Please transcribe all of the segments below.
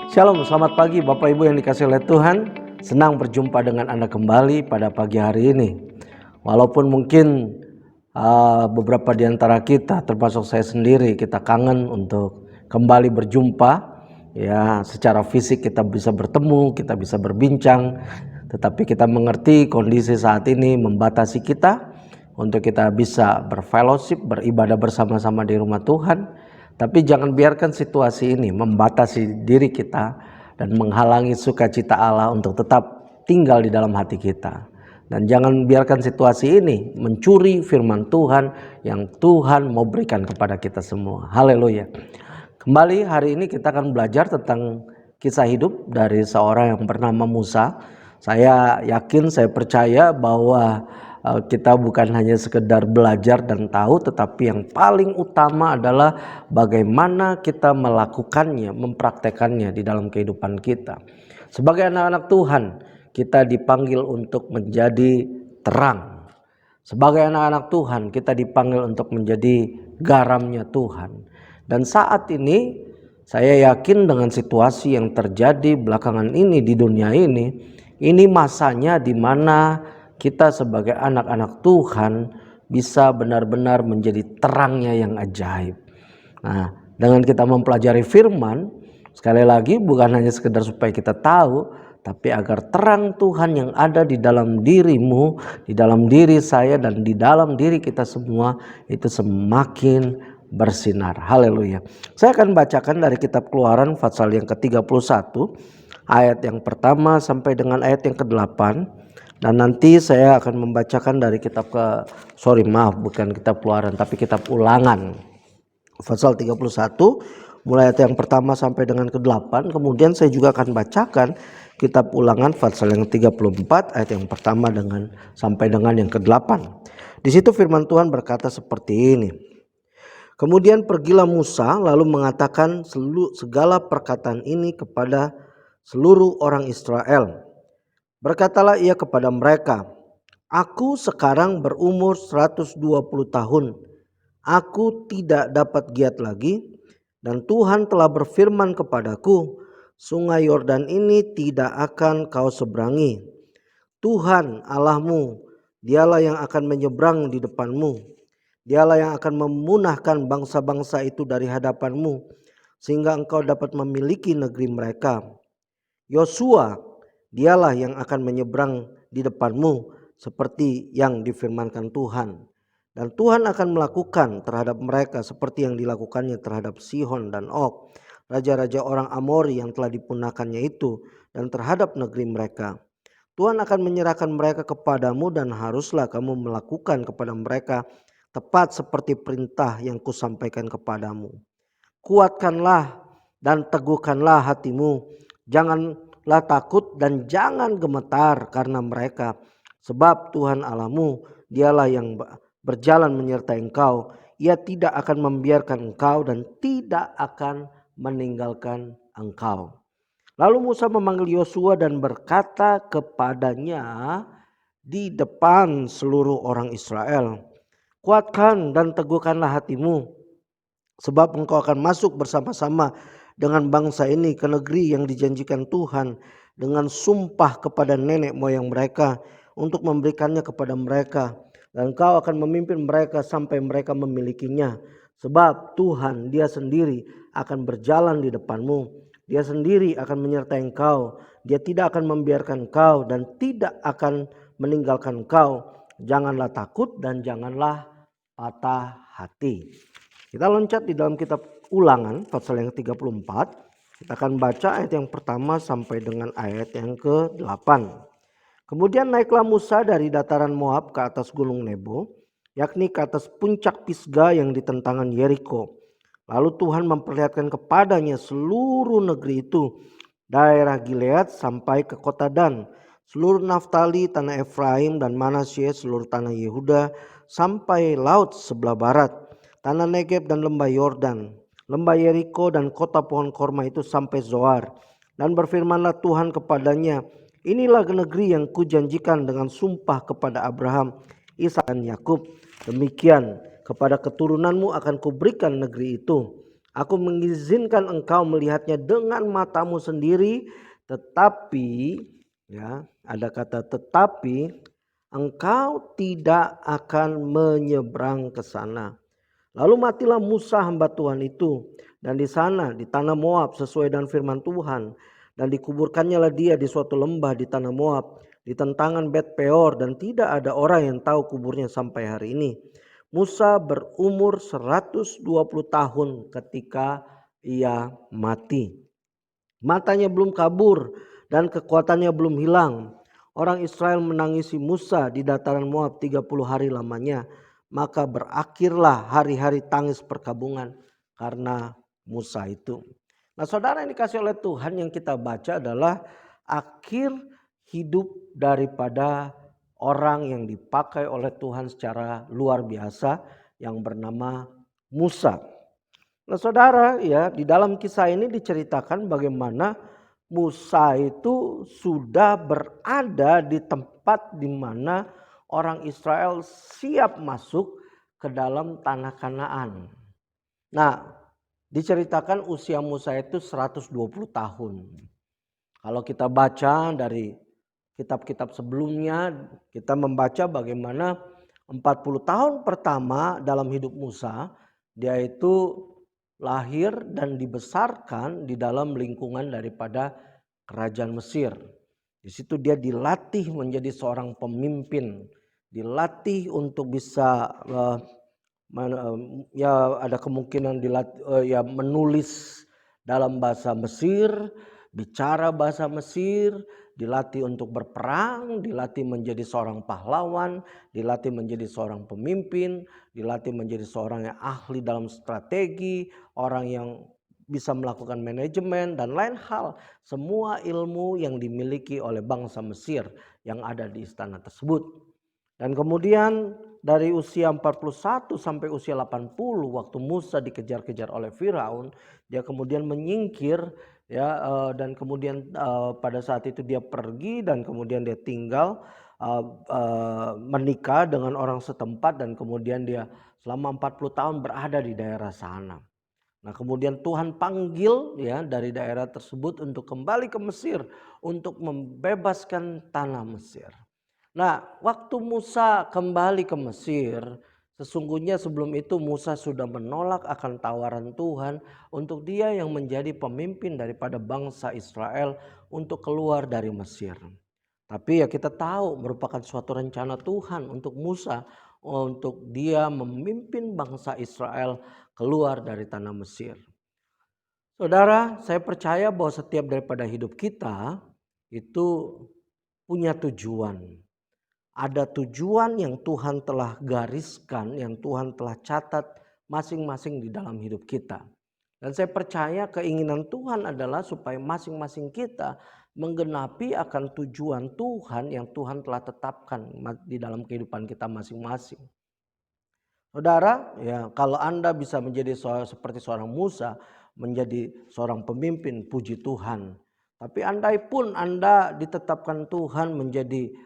Shalom, selamat pagi Bapak Ibu yang dikasihi oleh Tuhan. Senang berjumpa dengan Anda kembali pada pagi hari ini. Walaupun mungkin beberapa di antara kita, termasuk saya sendiri, kita kangen untuk kembali berjumpa. Ya, secara fisik kita bisa bertemu, kita bisa berbincang. Tetapi kita mengerti kondisi saat ini membatasi kita untuk kita bisa berfellowship, beribadah bersama-sama di rumah Tuhan. Tapi jangan biarkan situasi ini membatasi diri kita dan menghalangi sukacita Allah untuk tetap tinggal di dalam hati kita. Dan jangan biarkan situasi ini mencuri firman Tuhan yang Tuhan mau berikan kepada kita semua. Haleluya. Kembali hari ini kita akan belajar tentang kisah hidup dari seorang yang bernama Musa. Saya yakin, saya percaya bahwa kita bukan hanya sekedar belajar dan tahu, tetapi yang paling utama adalah bagaimana kita melakukannya, mempraktekannya di dalam kehidupan kita. Sebagai anak-anak Tuhan, kita dipanggil untuk menjadi terang. Sebagai anak-anak Tuhan, kita dipanggil untuk menjadi garamnya Tuhan. Dan saat ini, saya yakin dengan situasi yang terjadi belakangan ini di dunia ini masanya di mana kita sebagai anak-anak Tuhan bisa benar-benar menjadi terangnya yang ajaib. Nah, dengan kita mempelajari firman, sekali lagi bukan hanya sekedar supaya kita tahu, tapi agar terang Tuhan yang ada di dalam dirimu, di dalam diri saya, dan di dalam diri kita semua itu semakin bersinar. Haleluya. Saya akan bacakan dari kitab Keluaran pasal yang ke-31, ayat yang pertama sampai dengan ayat yang ke-8. Dan nanti saya akan membacakan dari kitab bukan kitab Keluaran, tapi kitab Ulangan pasal 31 mulai ayat yang pertama sampai dengan ke-8. Kemudian saya juga akan bacakan kitab Ulangan pasal yang 34 ayat yang pertama sampai dengan yang ke-8. Di situ firman Tuhan berkata seperti ini. Kemudian pergilah Musa lalu mengatakan segala perkataan ini kepada seluruh orang Israel. Berkatalah ia kepada mereka, aku sekarang berumur 120 tahun. Aku tidak dapat giat lagi, dan Tuhan telah berfirman kepadaku, sungai Yordan ini tidak akan kau seberangi. Tuhan Allahmu, dialah yang akan menyeberang di depanmu. Dialah yang akan memunahkan bangsa-bangsa itu dari hadapanmu, sehingga engkau dapat memiliki negeri mereka. Yosua, dialah yang akan menyeberang di depanmu seperti yang difirmankan Tuhan. Dan Tuhan akan melakukan terhadap mereka seperti yang dilakukannya terhadap Sihon dan Og, raja-raja orang Amori yang telah dipunahkannya itu, dan terhadap negeri mereka. Tuhan akan menyerahkan mereka kepadamu dan haruslah kamu melakukan kepada mereka tepat seperti perintah yang kusampaikan kepadamu. Kuatkanlah dan teguhkanlah hatimu. Janganlah takut dan jangan gemetar karena mereka. Sebab Tuhan Allahmu, dialah yang berjalan menyertai engkau. Ia tidak akan membiarkan engkau dan tidak akan meninggalkan engkau. Lalu Musa memanggil Yosua dan berkata kepadanya di depan seluruh orang Israel, kuatkan dan teguhkanlah hatimu, sebab engkau akan masuk bersama-sama dengan bangsa ini ke negeri yang dijanjikan Tuhan dengan sumpah kepada nenek moyang mereka untuk memberikannya kepada mereka. Dan engkau akan memimpin mereka sampai mereka memilikinya. Sebab Tuhan dia sendiri akan berjalan di depanmu. Dia sendiri akan menyertai engkau. Dia tidak akan membiarkan engkau dan tidak akan meninggalkan engkau. Janganlah takut dan janganlah patah hati. Kita loncat di dalam kitab Ulangan pasal yang 34. Kita akan baca ayat yang pertama sampai dengan ayat yang ke-8. Kemudian naiklah Musa dari dataran Moab ke atas gunung Nebo, yakni ke atas puncak Pisga yang di tentangan Yeriko. Lalu Tuhan memperlihatkan kepadanya seluruh negeri itu, daerah Gilead sampai ke kota Dan, seluruh Naftali, tanah Efraim dan Manasye, seluruh tanah Yehuda sampai laut sebelah barat, tanah Negeb dan lembah Yordan, lembah Yeriko dan kota pohon korma itu sampai Zoar. Dan berfirmanlah Tuhan kepadanya, inilah negeri yang kujanjikan dengan sumpah kepada Abraham, Ishak dan Yakub. Demikian kepada keturunanmu akan kuberikan negeri itu. Aku mengizinkan engkau melihatnya dengan matamu sendiri, tetapi ya, ada kata tetapi engkau tidak akan menyeberang ke sana. Lalu matilah Musa hamba Tuhan itu, dan di sana di tanah Moab sesuai dengan firman Tuhan, dan dikuburkannya lah dia di suatu lembah di tanah Moab di tentangan Bet Peor, dan tidak ada orang yang tahu kuburnya sampai hari ini. Musa berumur 120 tahun ketika ia mati. Matanya belum kabur dan kekuatannya belum hilang. Orang Israel menangisi Musa di dataran Moab 30 hari lamanya. Maka berakhirlah hari-hari tangis perkabungan karena Musa itu. Nah, saudara, yang dikasih oleh Tuhan yang kita baca adalah akhir hidup daripada orang yang dipakai oleh Tuhan secara luar biasa yang bernama Musa. Nah, saudara, ya, di dalam kisah ini diceritakan bagaimana Musa itu sudah berada di tempat di mana orang Israel siap masuk ke dalam tanah Kanaan. Nah, diceritakan usia Musa itu 120 tahun. Kalau kita baca dari kitab-kitab sebelumnya, kita membaca bagaimana 40 tahun pertama dalam hidup Musa, dia itu lahir dan dibesarkan di dalam lingkungan daripada kerajaan Mesir. Di situ dia dilatih menjadi seorang pemimpin, dilatih untuk bisa ya ada kemungkinan ya menulis dalam bahasa Mesir, bicara bahasa Mesir, dilatih untuk berperang, dilatih menjadi seorang pahlawan, dilatih menjadi seorang pemimpin, dilatih menjadi seorang yang ahli dalam strategi, orang yang bisa melakukan manajemen dan lain hal. Semua ilmu yang dimiliki oleh bangsa Mesir yang ada di istana tersebut. Dan kemudian dari usia 41 sampai usia 80 waktu Musa dikejar-kejar oleh Firaun, dia kemudian menyingkir ya, dan kemudian pada saat itu dia pergi dan kemudian dia tinggal menikah dengan orang setempat dan kemudian dia selama 40 tahun berada di daerah sana. Nah, kemudian Tuhan panggil ya dari daerah tersebut untuk kembali ke Mesir untuk membebaskan tanah Mesir. Nah, waktu Musa kembali ke Mesir, sesungguhnya sebelum itu Musa sudah menolak akan tawaran Tuhan untuk dia yang menjadi pemimpin daripada bangsa Israel untuk keluar dari Mesir. Tapi ya kita tahu merupakan suatu rencana Tuhan untuk Musa untuk dia memimpin bangsa Israel keluar dari tanah Mesir. Saudara, saya percaya bahwa setiap daripada hidup kita itu punya tujuan. Ada tujuan yang Tuhan telah gariskan, yang Tuhan telah catat masing-masing di dalam hidup kita. Dan saya percaya keinginan Tuhan adalah supaya masing-masing kita menggenapi akan tujuan Tuhan yang Tuhan telah tetapkan di dalam kehidupan kita masing-masing. Saudara, ya kalau Anda bisa menjadi seperti seorang Musa, menjadi seorang pemimpin, puji Tuhan. Tapi andai pun Anda ditetapkan Tuhan menjadi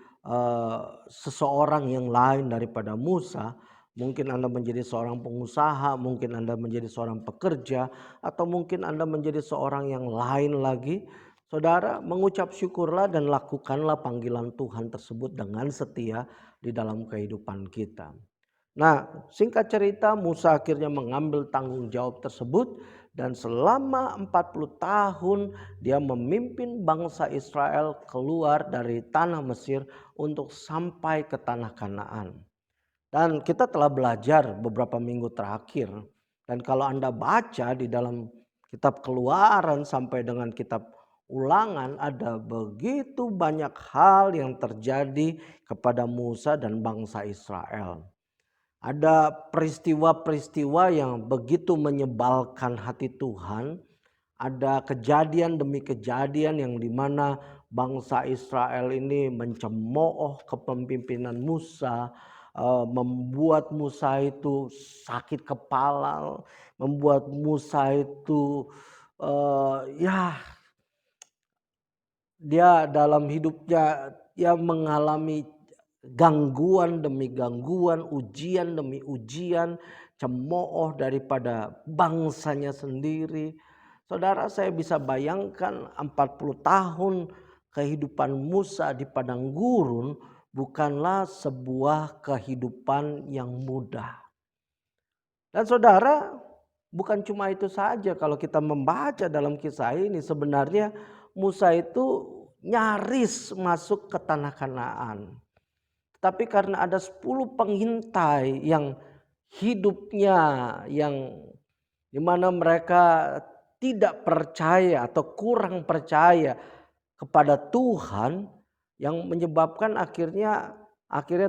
seseorang yang lain daripada Musa, mungkin Anda menjadi seorang pengusaha, mungkin Anda menjadi seorang pekerja, atau mungkin Anda menjadi seorang yang lain lagi. Saudara, mengucap syukurlah dan lakukanlah panggilan Tuhan tersebut dengan setia di dalam kehidupan kita. Nah, singkat cerita Musa akhirnya mengambil tanggung jawab tersebut dan selama 40 tahun dia memimpin bangsa Israel keluar dari tanah Mesir untuk sampai ke tanah Kanaan. Dan kita telah belajar beberapa minggu terakhir, dan kalau Anda baca di dalam kitab Keluaran sampai dengan kitab Ulangan, ada begitu banyak hal yang terjadi kepada Musa dan bangsa Israel. Ada peristiwa-peristiwa yang begitu menyebalkan hati Tuhan. Ada kejadian demi kejadian yang dimana bangsa Israel ini mencemooh kepemimpinan Musa, membuat Musa itu sakit kepala, membuat Musa itu ya dia dalam hidupnya dia mengalami gangguan demi gangguan, ujian demi ujian, cemooh daripada bangsanya sendiri. Saudara, saya bisa bayangkan 40 tahun kehidupan Musa di padang gurun bukanlah sebuah kehidupan yang mudah. Dan saudara, bukan cuma itu saja, kalau kita membaca dalam kisah ini sebenarnya Musa itu nyaris masuk ke tanah Kanaan. Tapi karena ada 10 pengintai yang hidupnya yang dimana mereka tidak percaya atau kurang percaya kepada Tuhan, yang menyebabkan akhirnya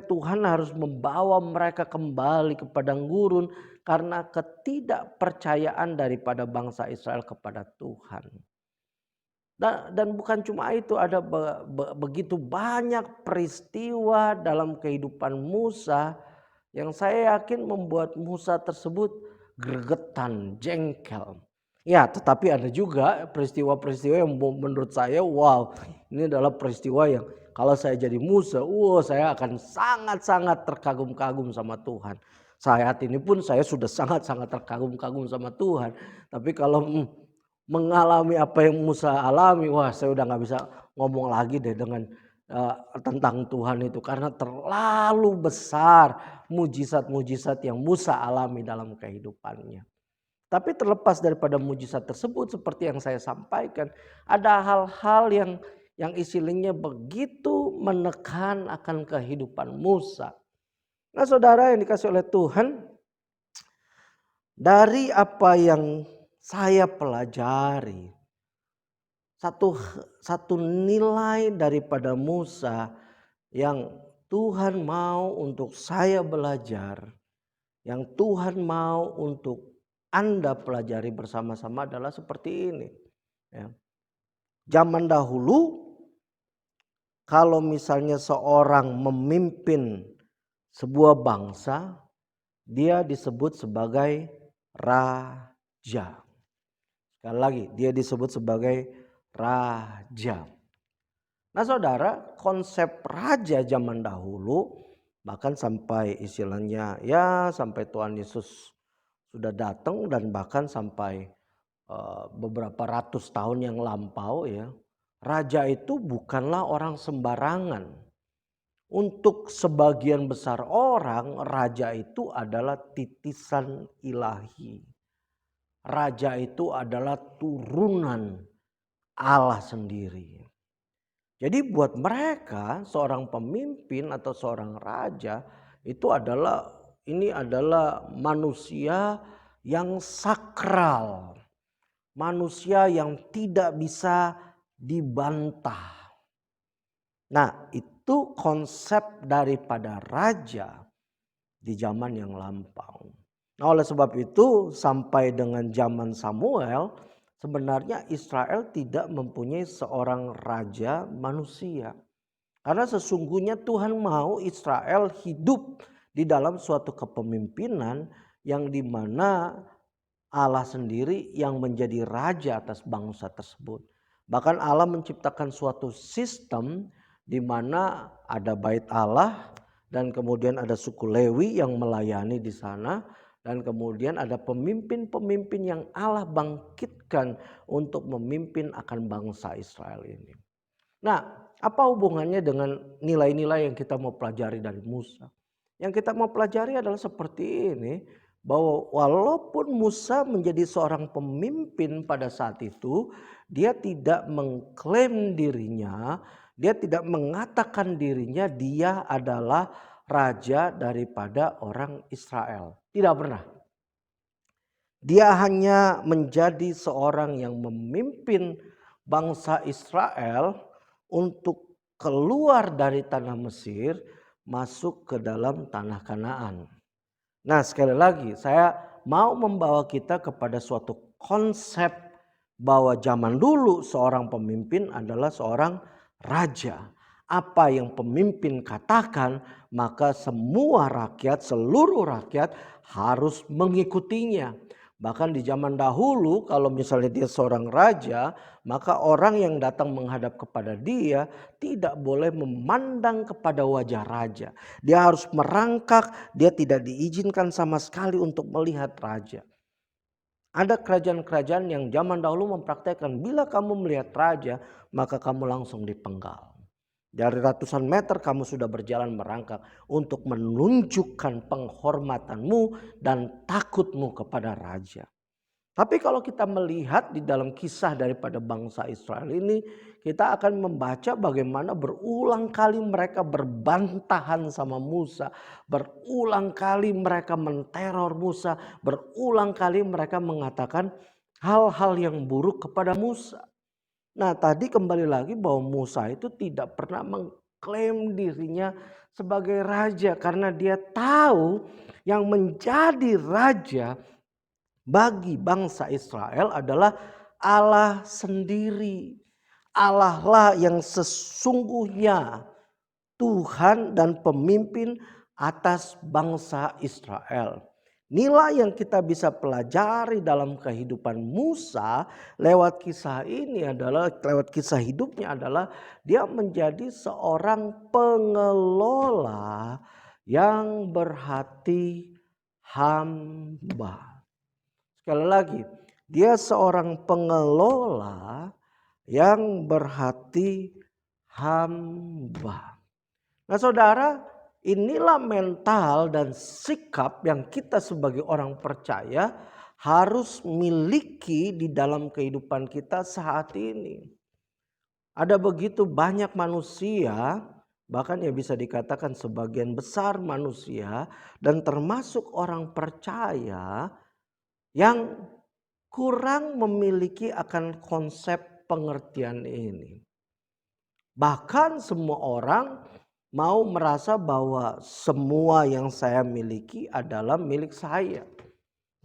Tuhan harus membawa mereka kembali ke padang gurun karena ketidakpercayaan daripada bangsa Israel kepada Tuhan. Dan bukan cuma itu, ada begitu banyak peristiwa dalam kehidupan Musa yang saya yakin membuat Musa tersebut gregetan, jengkel. Ya, tetapi ada juga peristiwa-peristiwa yang menurut saya, wow, ini adalah peristiwa yang kalau saya jadi Musa, saya akan sangat-sangat terkagum-kagum sama Tuhan. Saat ini pun saya sudah sangat-sangat terkagum-kagum sama Tuhan. Tapi kalau mengalami apa yang Musa alami, saya udah nggak bisa ngomong lagi deh dengan tentang Tuhan itu, karena terlalu besar mujizat-mujizat yang Musa alami dalam kehidupannya. Tapi terlepas daripada mujizat tersebut, seperti yang saya sampaikan, ada hal-hal yang istilahnya begitu menekan akan kehidupan Musa. Nah, saudara yang dikasih oleh Tuhan, dari apa yang saya pelajari, satu nilai daripada Musa yang Tuhan mau untuk saya belajar, yang Tuhan mau untuk Anda pelajari bersama-sama adalah seperti ini. Ya. Zaman dahulu, kalau misalnya seorang memimpin sebuah bangsa, dia disebut sebagai raja. Sekali lagi, dia disebut sebagai raja. Nah, saudara, konsep raja zaman dahulu, bahkan sampai istilahnya sampai Tuhan Yesus sudah datang, dan bahkan sampai beberapa ratus tahun yang lampau, ya, raja itu bukanlah orang sembarangan. Untuk sebagian besar orang, raja itu adalah titisan ilahi. Raja itu adalah turunan Allah sendiri. Jadi buat mereka, seorang pemimpin atau seorang raja itu adalah manusia yang sakral. Manusia yang tidak bisa dibantah. Nah, itu konsep daripada raja di zaman yang lampau. Nah, oleh sebab itu sampai dengan zaman Samuel, sebenarnya Israel tidak mempunyai seorang raja manusia. Karena sesungguhnya Tuhan mau Israel hidup di dalam suatu kepemimpinan yang dimana Allah sendiri yang menjadi raja atas bangsa tersebut. Bahkan Allah menciptakan suatu sistem di mana ada bait Allah, dan kemudian ada suku Lewi yang melayani di sana, dan kemudian ada pemimpin-pemimpin yang Allah bangkitkan untuk memimpin akan bangsa Israel ini. Nah, apa hubungannya dengan nilai-nilai yang kita mau pelajari dari Musa? Yang kita mau pelajari adalah seperti ini, bahwa walaupun Musa menjadi seorang pemimpin pada saat itu, dia tidak mengklaim dirinya, dia tidak mengatakan dirinya dia adalah raja daripada orang Israel. Tidak pernah. Dia hanya menjadi seorang yang memimpin bangsa Israel untuk keluar dari tanah Mesir, masuk ke dalam tanah Kanaan. Nah, sekali lagi saya mau membawa kita kepada suatu konsep bahwa zaman dulu seorang pemimpin adalah seorang raja. Apa yang pemimpin katakan, maka semua rakyat, seluruh rakyat harus mengikutinya. Bahkan di zaman dahulu kalau misalnya dia seorang raja, maka orang yang datang menghadap kepada dia tidak boleh memandang kepada wajah raja. Dia harus merangkak, dia tidak diizinkan sama sekali untuk melihat raja. Ada kerajaan-kerajaan yang zaman dahulu mempraktekkan bila kamu melihat raja, maka kamu langsung dipenggal. Dari ratusan meter kamu sudah berjalan merangkak untuk menunjukkan penghormatanmu dan takutmu kepada raja. Tapi kalau kita melihat di dalam kisah daripada bangsa Israel ini, kita akan membaca bagaimana berulang kali mereka berbantahan sama Musa. Berulang kali mereka menteror Musa. Berulang kali mereka mengatakan hal-hal yang buruk kepada Musa. Nah, tadi kembali lagi bahwa Musa itu tidak pernah mengklaim dirinya sebagai raja. Karena dia tahu yang menjadi raja bagi bangsa Israel adalah Allah sendiri. Allah lah yang sesungguhnya Tuhan dan pemimpin atas bangsa Israel. Nilai yang kita bisa pelajari dalam kehidupan Musa lewat kisah ini adalah, lewat kisah hidupnya adalah dia menjadi seorang pengelola yang berhati hamba. Sekali lagi, dia seorang pengelola yang berhati hamba. Nah saudara, inilah mental dan sikap yang kita sebagai orang percaya harus miliki di dalam kehidupan kita saat ini. Ada begitu banyak manusia, bahkan ya bisa dikatakan sebagian besar manusia dan termasuk orang percaya yang kurang memiliki akan konsep pengertian ini. Bahkan semua orang mau merasa bahwa semua yang saya miliki adalah milik saya.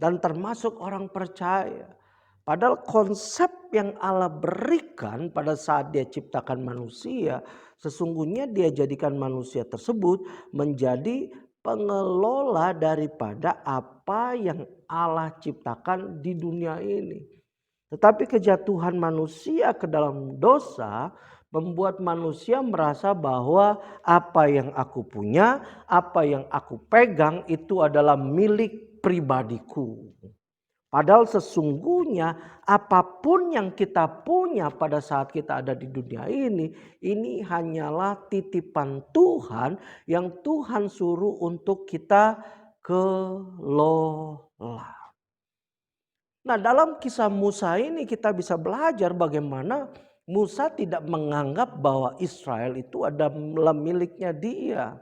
Dan termasuk orang percaya. Padahal konsep yang Allah berikan pada saat dia ciptakan manusia, sesungguhnya dia jadikan manusia tersebut menjadi pengelola daripada apa yang Allah ciptakan di dunia ini. Tetapi kejatuhan manusia ke dalam dosa membuat manusia merasa bahwa apa yang aku punya, apa yang aku pegang itu adalah milik pribadiku. Padahal sesungguhnya apapun yang kita punya pada saat kita ada di dunia ini hanyalah titipan Tuhan yang Tuhan suruh untuk kita kelola. Nah, dalam kisah Musa ini kita bisa belajar bagaimana Musa tidak menganggap bahwa Israel itu adalah miliknya dia.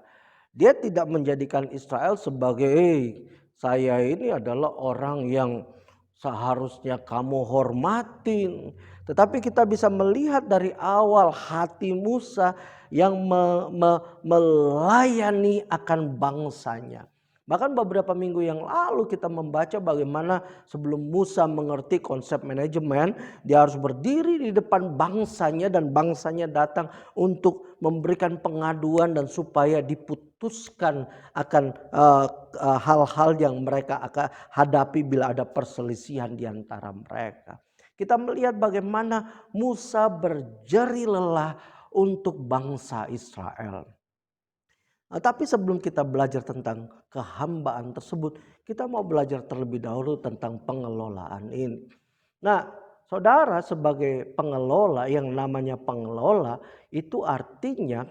Dia tidak menjadikan Israel sebagai saya ini adalah orang yang seharusnya kamu hormatin. Tetapi kita bisa melihat dari awal hati Musa yang melayani akan bangsanya. Bahkan beberapa minggu yang lalu kita membaca bagaimana sebelum Musa mengerti konsep manajemen, dia harus berdiri di depan bangsanya dan bangsanya datang untuk memberikan pengaduan dan supaya diputuskan akan hal-hal yang mereka akan hadapi bila ada perselisihan di antara mereka. Kita melihat bagaimana Musa berjeri lelah untuk bangsa Israel. Nah, tapi sebelum kita belajar tentang kehambaan tersebut, kita mau belajar terlebih dahulu tentang pengelolaan ini. Nah, saudara sebagai pengelola, yang namanya pengelola itu artinya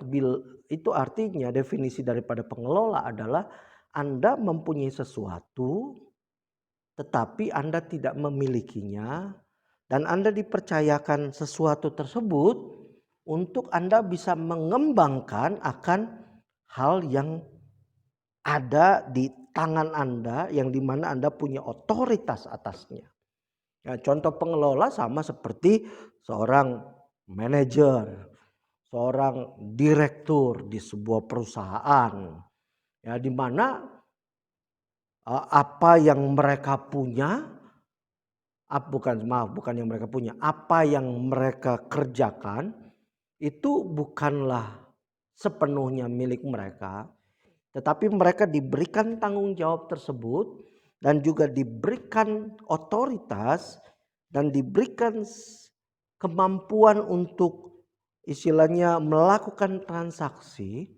definisi daripada pengelola adalah Anda mempunyai sesuatu tetapi Anda tidak memilikinya dan Anda dipercayakan sesuatu tersebut untuk Anda bisa mengembangkan akan hal yang ada di tangan Anda yang dimana Anda punya otoritas atasnya. Ya, contoh pengelola sama seperti seorang manajer, seorang direktur di sebuah perusahaan. Ya, di mana apa yang mereka punya, bukan yang mereka punya, apa yang mereka kerjakan itu bukanlah sepenuhnya milik mereka, tetapi mereka diberikan tanggung jawab tersebut dan juga diberikan otoritas dan diberikan kemampuan untuk istilahnya melakukan transaksi,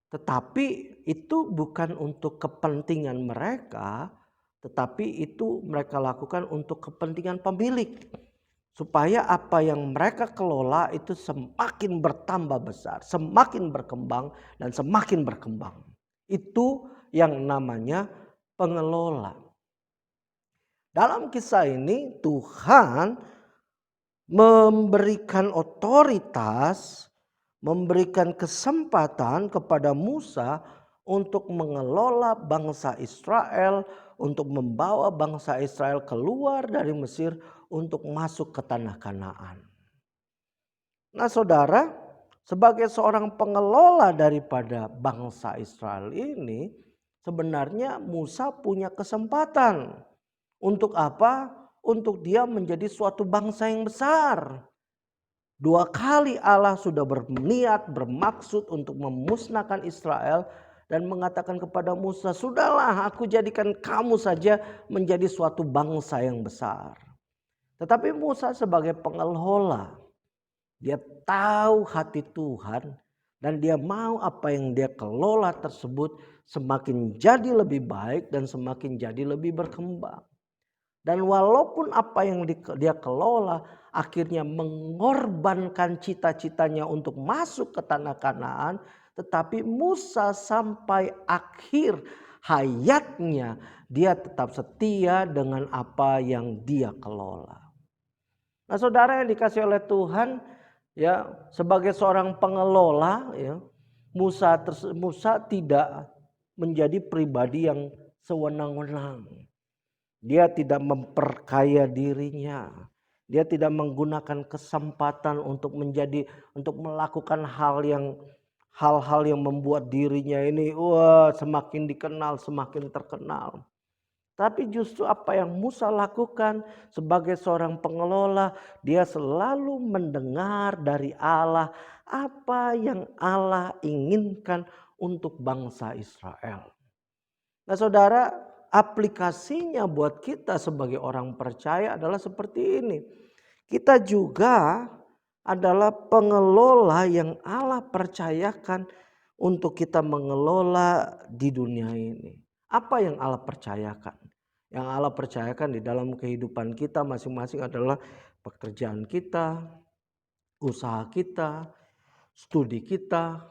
tetapi itu bukan untuk kepentingan mereka, tetapi itu mereka lakukan untuk kepentingan pemilik. Supaya apa yang mereka kelola itu semakin bertambah besar, semakin berkembang dan semakin berkembang. Itu yang namanya pengelola. Dalam kisah ini Tuhan memberikan otoritas, memberikan kesempatan kepada Musa untuk mengelola bangsa Israel, untuk membawa bangsa Israel keluar dari Mesir untuk masuk ke tanah Kanaan. Nah, saudara, sebagai seorang pengelola daripada bangsa Israel ini, sebenarnya Musa punya kesempatan. Untuk apa? Untuk dia menjadi suatu bangsa yang besar. 2 kali Allah sudah berniat, bermaksud untuk memusnahkan Israel dan mengatakan kepada Musa, "Sudahlah, aku jadikan kamu saja menjadi suatu bangsa yang besar." Tetapi Musa sebagai pengelola, dia tahu hati Tuhan dan dia mau apa yang dia kelola tersebut semakin jadi lebih baik dan semakin jadi lebih berkembang. Dan walaupun apa yang dia kelola akhirnya mengorbankan cita-citanya untuk masuk ke tanah Kanaan, tetapi Musa sampai akhir hayatnya dia tetap setia dengan apa yang dia kelola. Nah, saudara yang dikasih oleh Tuhan, ya, sebagai seorang pengelola, ya, Musa tidak menjadi pribadi yang sewenang-wenang. Dia tidak memperkaya dirinya. Dia tidak menggunakan kesempatan untuk melakukan hal-hal yang membuat dirinya ini semakin dikenal, semakin terkenal. Tapi justru apa yang Musa lakukan sebagai seorang pengelola, dia selalu mendengar dari Allah apa yang Allah inginkan untuk bangsa Israel. Nah, saudara, aplikasinya buat kita sebagai orang percaya adalah seperti ini. Kita juga adalah pengelola yang Allah percayakan untuk kita mengelola di dunia ini. Apa yang Allah percayakan? Yang Allah percayakan di dalam kehidupan kita masing-masing adalah pekerjaan kita, usaha kita, studi kita,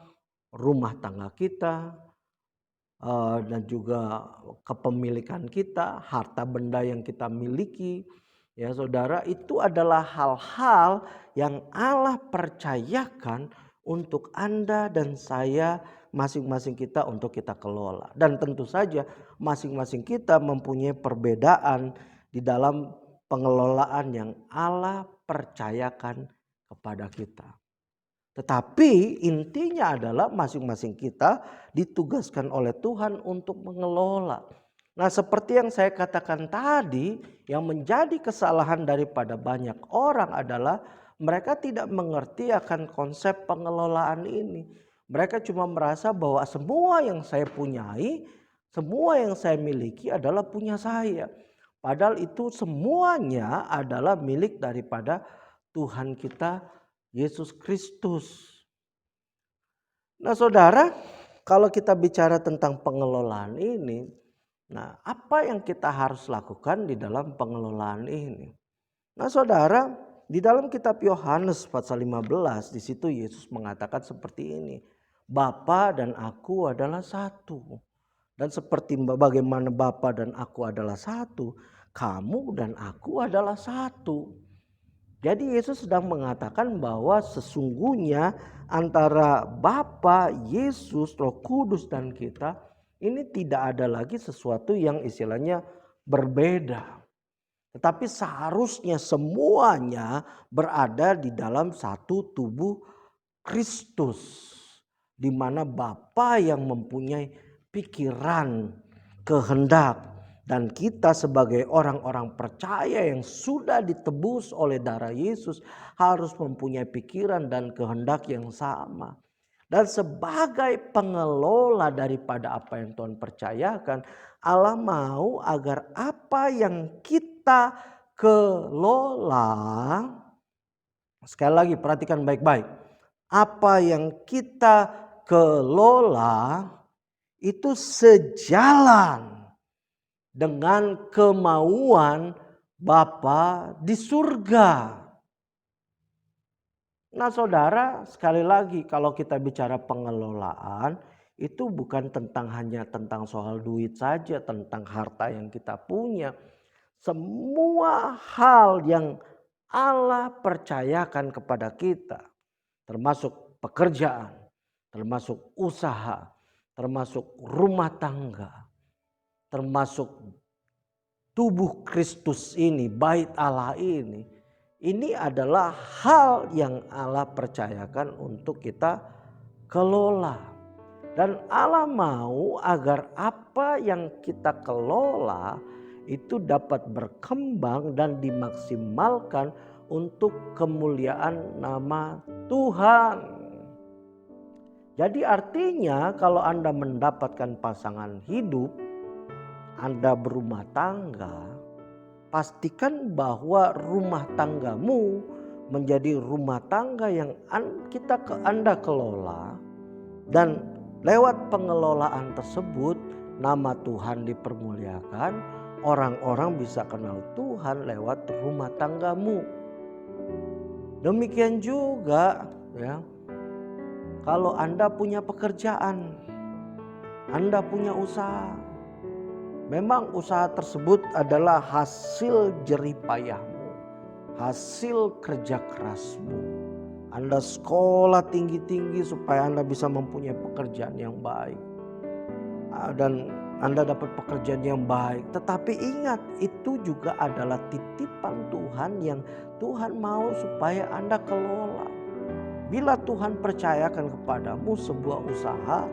rumah tangga kita, dan juga kepemilikan kita, harta benda yang kita miliki. Ya, saudara, itu adalah hal-hal yang Allah percayakan untuk Anda dan saya, masing-masing kita untuk kita kelola. Dan tentu saja masing-masing kita mempunyai perbedaan di dalam pengelolaan yang Allah percayakan kepada kita. Tetapi intinya adalah masing-masing kita ditugaskan oleh Tuhan untuk mengelola. Nah, seperti yang saya katakan tadi, yang menjadi kesalahan daripada banyak orang adalah mereka tidak mengerti akan konsep pengelolaan ini. Mereka cuma merasa bahwa semua yang saya punyai, semua yang saya miliki adalah punya saya. Padahal itu semuanya adalah milik daripada Tuhan kita Yesus Kristus. Nah, saudara, kalau kita bicara tentang pengelolaan ini, nah, apa yang kita harus lakukan di dalam pengelolaan ini? Nah, saudara, di dalam kitab Yohanes pasal 15, di situ Yesus mengatakan seperti ini. Bapa dan aku adalah satu. Dan seperti bagaimana Bapa dan aku adalah satu, kamu dan aku adalah satu. Jadi Yesus sedang mengatakan bahwa sesungguhnya antara Bapa, Yesus, Roh Kudus dan kita ini tidak ada lagi sesuatu yang istilahnya berbeda. Tetapi seharusnya semuanya berada di dalam satu tubuh Kristus. Di mana Bapa yang mempunyai pikiran, kehendak, dan kita sebagai orang-orang percaya yang sudah ditebus oleh darah Yesus harus mempunyai pikiran dan kehendak yang sama. Dan sebagai pengelola daripada apa yang Tuhan percayakan, Allah mau agar apa yang kita kelola, sekali lagi perhatikan baik-baik, apa yang kita kelola itu sejalan dengan kemauan Bapa di surga. Nah saudara, sekali lagi kalau kita bicara pengelolaan, itu bukan hanya tentang soal duit saja, tentang harta yang kita punya. Semua hal yang Allah percayakan kepada kita, termasuk pekerjaan, termasuk usaha, termasuk rumah tangga, termasuk tubuh Kristus ini, bait Allah ini adalah hal yang Allah percayakan untuk kita kelola. Dan Allah mau agar apa yang kita kelola itu dapat berkembang dan dimaksimalkan untuk kemuliaan nama Tuhan. Jadi artinya kalau Anda mendapatkan pasangan hidup, Anda berumah tangga, pastikan bahwa rumah tanggamu menjadi rumah tangga yang Anda kelola, dan lewat pengelolaan tersebut nama Tuhan dipermuliakan, orang-orang bisa kenal Tuhan lewat rumah tanggamu. Demikian juga ya, kalau Anda punya pekerjaan, Anda punya usaha, memang usaha tersebut adalah hasil jerih payahmu, hasil kerja kerasmu. Anda sekolah tinggi-tinggi supaya Anda bisa mempunyai pekerjaan yang baik. Dan Anda dapat pekerjaan yang baik. Tetapi ingat, itu juga adalah titipan Tuhan yang Tuhan mau supaya Anda kelola. Bila Tuhan percayakan kepadamu sebuah usaha,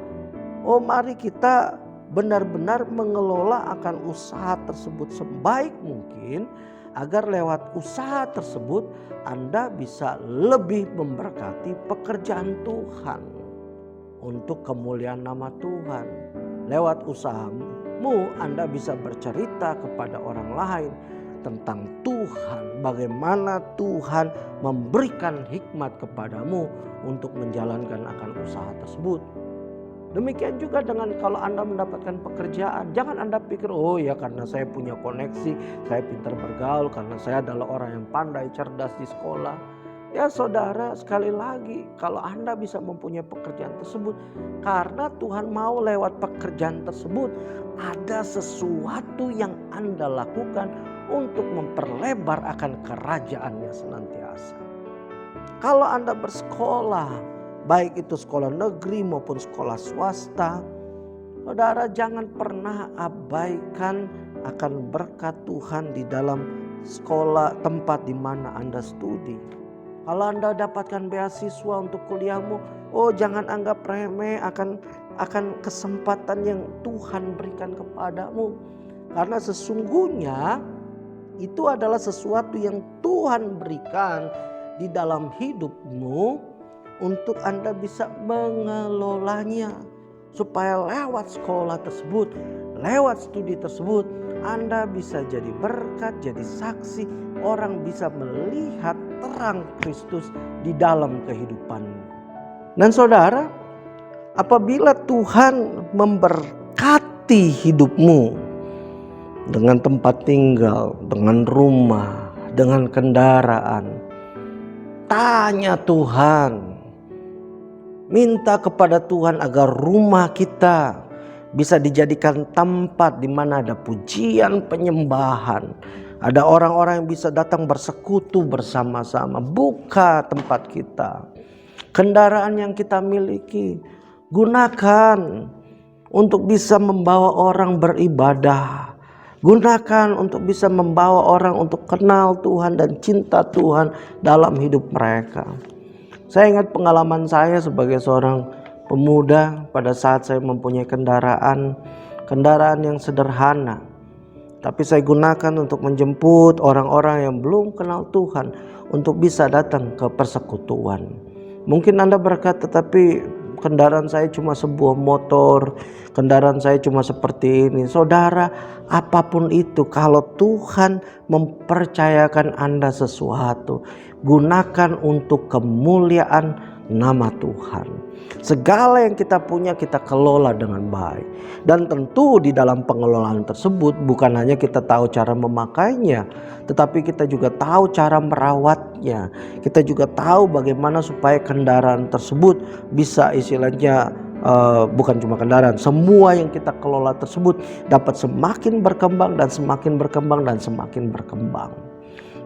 mari kita benar-benar mengelola akan usaha tersebut sebaik mungkin, agar lewat usaha tersebut Anda bisa lebih memberkati pekerjaan Tuhan untuk kemuliaan nama Tuhan. Lewat usahamu Anda bisa bercerita kepada orang lain tentang Tuhan, bagaimana Tuhan memberikan hikmat kepadamu untuk menjalankan akan usaha tersebut. Demikian juga dengan kalau Anda mendapatkan pekerjaan, jangan Anda pikir, oh ya karena saya punya koneksi, saya pintar bergaul, karena saya adalah orang yang pandai, cerdas di sekolah. Ya saudara, sekali lagi kalau Anda bisa mempunyai pekerjaan tersebut, karena Tuhan mau lewat pekerjaan tersebut ada sesuatu yang Anda lakukan untuk memperlebar akan kerajaannya senantiasa. Kalau Anda bersekolah, baik itu sekolah negeri maupun sekolah swasta, saudara jangan pernah abaikan akan berkat Tuhan di dalam sekolah tempat di mana Anda studi. Kalau Anda dapatkan beasiswa untuk kuliahmu, jangan anggap remeh akan kesempatan yang Tuhan berikan kepadamu. Karena sesungguhnya itu adalah sesuatu yang Tuhan berikan di dalam hidupmu, untuk Anda bisa mengelolanya, supaya lewat sekolah tersebut, lewat studi tersebut, Anda bisa jadi berkat, jadi saksi, orang bisa melihat terang Kristus di dalam kehidupanmu. Dan saudara, apabila Tuhan memberkati hidupmu dengan tempat tinggal, dengan rumah, dengan kendaraan, tanya Tuhan, minta kepada Tuhan agar rumah kita bisa dijadikan tempat di mana ada pujian, penyembahan. Ada orang-orang yang bisa datang bersekutu bersama-sama. Buka tempat kita. Kendaraan yang kita miliki, gunakan untuk bisa membawa orang beribadah. Gunakan untuk bisa membawa orang untuk kenal Tuhan dan cinta Tuhan dalam hidup mereka. Saya ingat pengalaman saya sebagai seorang pemuda pada saat saya mempunyai kendaraan yang sederhana. Tapi saya gunakan untuk menjemput orang-orang yang belum kenal Tuhan untuk bisa datang ke persekutuan. Mungkin Anda berkata, tapi kendaraan saya cuma sebuah motor, kendaraan saya cuma seperti ini. Saudara, apapun itu, kalau Tuhan mempercayakan Anda sesuatu, gunakan untuk kemuliaan nama Tuhan. Segala yang kita punya kita kelola dengan baik. Dan tentu di dalam pengelolaan tersebut bukan hanya kita tahu cara memakainya, tetapi kita juga tahu cara merawatnya. Kita juga tahu bagaimana supaya kendaraan tersebut bisa istilahnya bukan cuma kendaraan, semua yang kita kelola tersebut dapat semakin berkembang dan semakin berkembang dan semakin berkembang.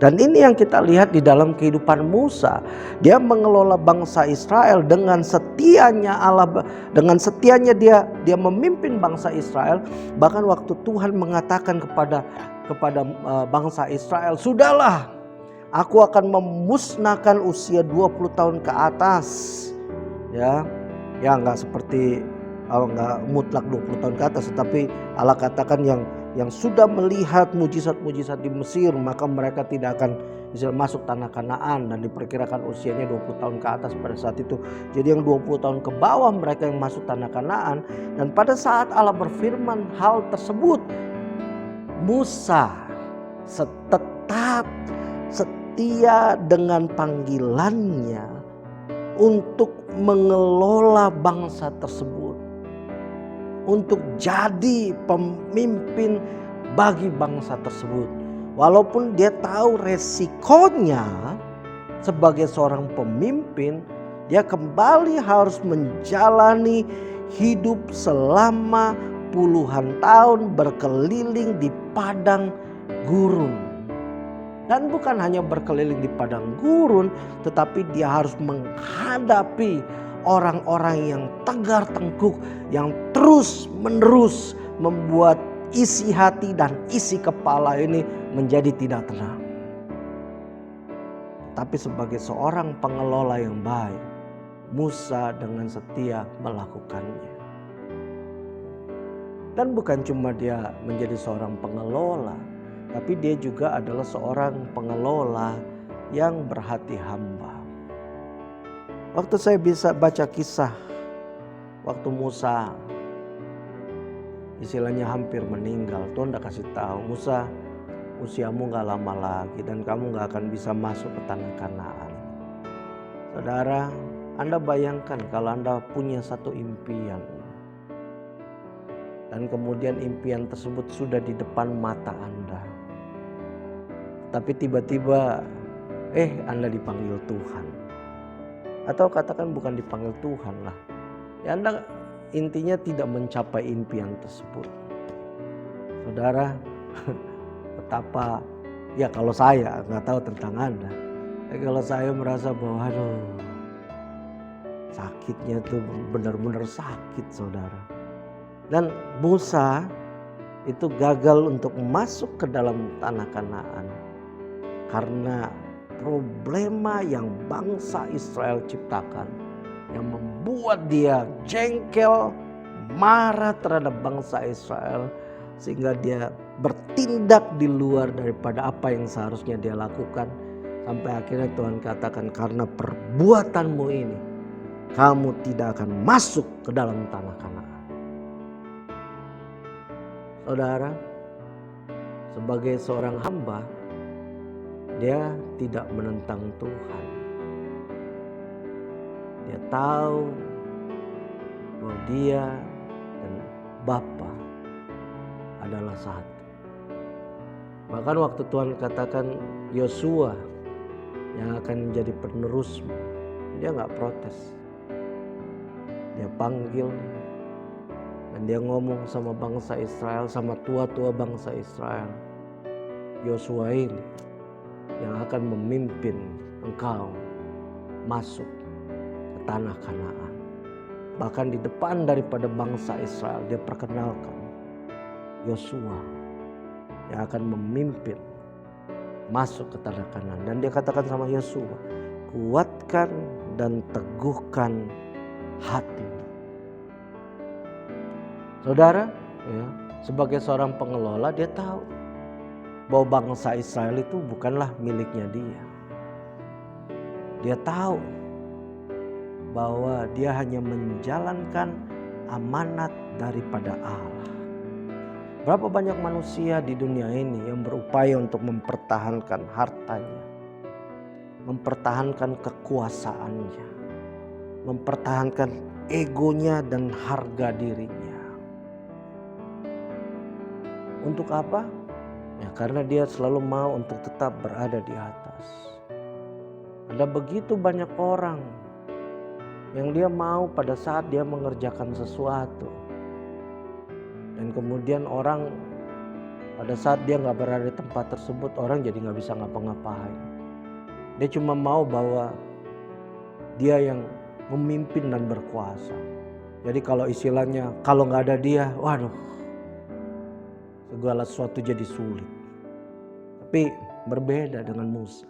Dan ini yang kita lihat di dalam kehidupan Musa. Dia mengelola bangsa Israel dengan setianya Allah, dengan setianya dia memimpin bangsa Israel. Bahkan waktu Tuhan mengatakan kepada bangsa Israel, "Sudahlah, aku akan memusnahkan usia 20 tahun ke atas." Ya nggak seperti nggak mutlak 20 tahun ke atas, tetapi Allah katakan yang sudah melihat mujizat-mujizat di Mesir, maka mereka tidak akan bisa masuk tanah Kanaan, dan diperkirakan usianya 20 tahun ke atas pada saat itu. Jadi yang 20 tahun ke bawah mereka yang masuk tanah Kanaan. Dan pada saat Allah berfirman hal tersebut, Musa tetap setia dengan panggilannya untuk mengelola bangsa tersebut, untuk jadi pemimpin bagi bangsa tersebut. Walaupun dia tahu resikonya sebagai seorang pemimpin, dia kembali harus menjalani hidup selama puluhan tahun berkeliling di padang gurun. Dan bukan hanya berkeliling di padang gurun, tetapi dia harus menghadapi orang-orang yang tegar tengkuk, yang terus menerus membuat isi hati dan isi kepala ini menjadi tidak tenang. Tapi sebagai seorang pengelola yang baik, Musa dengan setia melakukannya. Dan bukan cuma dia menjadi seorang pengelola, tapi dia juga adalah seorang pengelola yang berhati hamba. Waktu saya bisa baca kisah waktu Musa istilahnya hampir meninggal, Tuhan udah kasih tahu, Musa, usiamu gak lama lagi dan kamu gak akan bisa masuk ke tanah Kanaan. Saudara, Anda bayangkan kalau Anda punya satu impian, dan kemudian impian tersebut sudah di depan mata Anda, tapi tiba-tiba Anda dipanggil Tuhan. Atau katakan bukan dipanggil Tuhan lah, ya Anda intinya tidak mencapai impian tersebut. Saudara, betapa, ya kalau saya nggak tahu tentang Anda, kalau saya merasa bahwa sakitnya tuh benar-benar sakit, saudara. Dan Musa itu gagal untuk masuk ke dalam tanah Kanaan karena problema yang bangsa Israel ciptakan, yang membuat dia jengkel, marah terhadap bangsa Israel, sehingga dia bertindak di luar daripada apa yang seharusnya dia lakukan. Sampai akhirnya Tuhan katakan, karena perbuatanmu ini, kamu tidak akan masuk ke dalam tanah Kanaan. Saudara, sebagai seorang hamba, dia tidak menentang Tuhan. Dia tahu bahwa dia dan Bapa adalah satu. Bahkan waktu Tuhan katakan Yosua yang akan menjadi penerusmu, dia gak protes. Dia panggil dan dia ngomong sama bangsa Israel, sama tua-tua bangsa Israel, Yosua ini yang akan memimpin engkau masuk ke tanah Kanaan. Bahkan di depan daripada bangsa Israel dia perkenalkan Yosua yang akan memimpin masuk ke tanah Kanaan. Dan dia katakan sama Yosua, kuatkan dan teguhkan hatimu. Saudara, ya, sebagai seorang pengelola dia tahu bahwa bangsa Israel itu bukanlah miliknya dia. Dia tahu bahwa dia hanya menjalankan amanat daripada Allah. Berapa banyak manusia di dunia ini yang berupaya untuk mempertahankan hartanya, mempertahankan kekuasaannya, mempertahankan egonya dan harga dirinya. Untuk apa? Ya karena dia selalu mau untuk tetap berada di atas. Ada begitu banyak orang yang dia mau pada saat dia mengerjakan sesuatu. Dan kemudian orang pada saat dia gak berada di tempat tersebut, orang jadi gak bisa ngapa-ngapain. Dia cuma mau bahwa dia yang memimpin dan berkuasa. Jadi kalau istilahnya kalau gak ada dia, waduh, segala sesuatu jadi sulit. Tapi berbeda dengan Musa.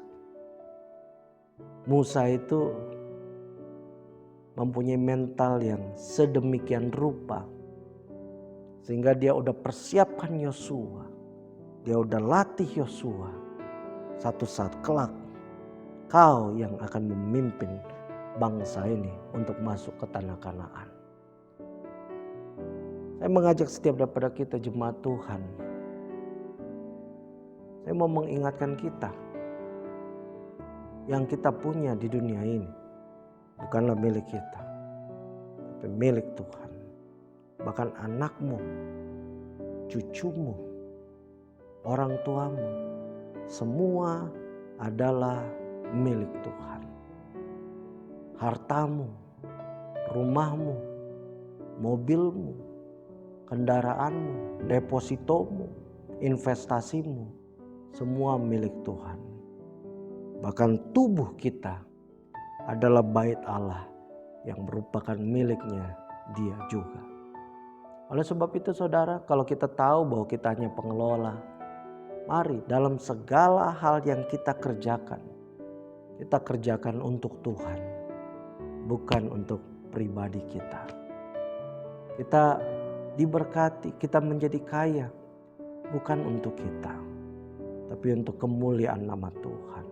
Musa itu mempunyai mental yang sedemikian rupa sehingga dia udah persiapkan Yosua. Dia udah latih Yosua. Satu saat kelak kau yang akan memimpin bangsa ini untuk masuk ke tanah Kanaan. Saya mengajak setiap daripada kita jemaat Tuhan. Saya mau mengingatkan kita. Yang kita punya di dunia ini bukanlah milik kita, tapi milik Tuhan. Bahkan anakmu, cucumu, orang tuamu, semua adalah milik Tuhan. Hartamu, rumahmu, mobilmu, kendaraanmu, depositomu, investasimu, semua milik Tuhan. Bahkan tubuh kita adalah bait Allah yang merupakan miliknya Dia juga. Oleh sebab itu saudara, kalau kita tahu bahwa kita hanya pengelola, mari dalam segala hal yang kita kerjakan untuk Tuhan, bukan untuk pribadi kita. Kita diberkati, kita menjadi kaya, bukan untuk kita, tapi untuk kemuliaan nama Tuhan.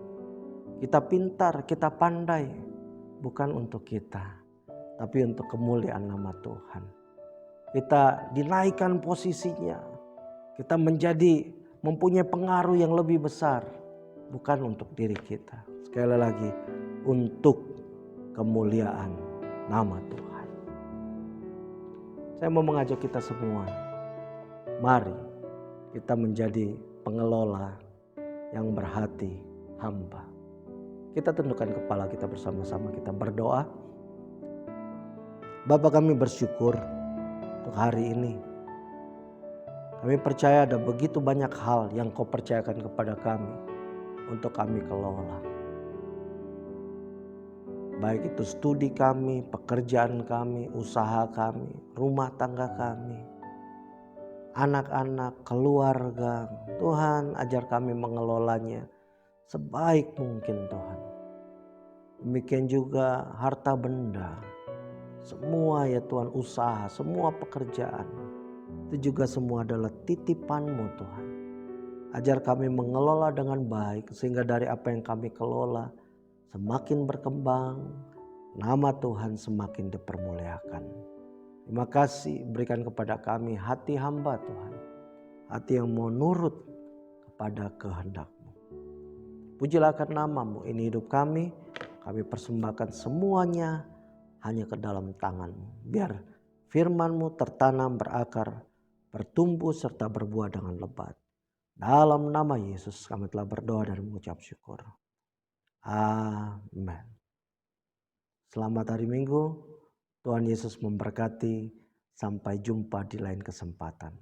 Kita pintar, kita pandai, bukan untuk kita, tapi untuk kemuliaan nama Tuhan. Kita dinaikkan posisinya, kita mempunyai pengaruh yang lebih besar, bukan untuk diri kita. Sekali lagi, untuk kemuliaan nama Tuhan. Saya mau mengajak kita semua, mari kita menjadi pengelola yang berhati hamba. Kita tundukkan kepala kita bersama-sama, kita berdoa. Bapa, kami bersyukur untuk hari ini. Kami percaya ada begitu banyak hal yang Kau percayakan kepada kami untuk kami kelola. Baik itu studi kami, pekerjaan kami, usaha kami, rumah tangga kami, anak-anak, keluarga. Tuhan, ajar kami mengelolanya sebaik mungkin Tuhan. Demikian juga harta benda. Semua ya Tuhan, usaha, semua pekerjaan. Itu juga semua adalah titipan-Mu Tuhan. Ajar kami mengelola dengan baik sehingga dari apa yang kami kelola semakin berkembang, nama Tuhan semakin dipermuliakan. Terima kasih berikan kepada kami hati hamba Tuhan. Hati yang mau nurut kepada kehendak-Mu. Pujilah akan nama-Mu, ini hidup kami persembahkan semuanya hanya ke dalam tangan-Mu. Biar firman-Mu tertanam, berakar, bertumbuh serta berbuah dengan lebat. Dalam nama Yesus kami telah berdoa dan mengucap syukur. Amin. Selamat hari Minggu. Tuhan Yesus memberkati. Sampai jumpa di lain kesempatan.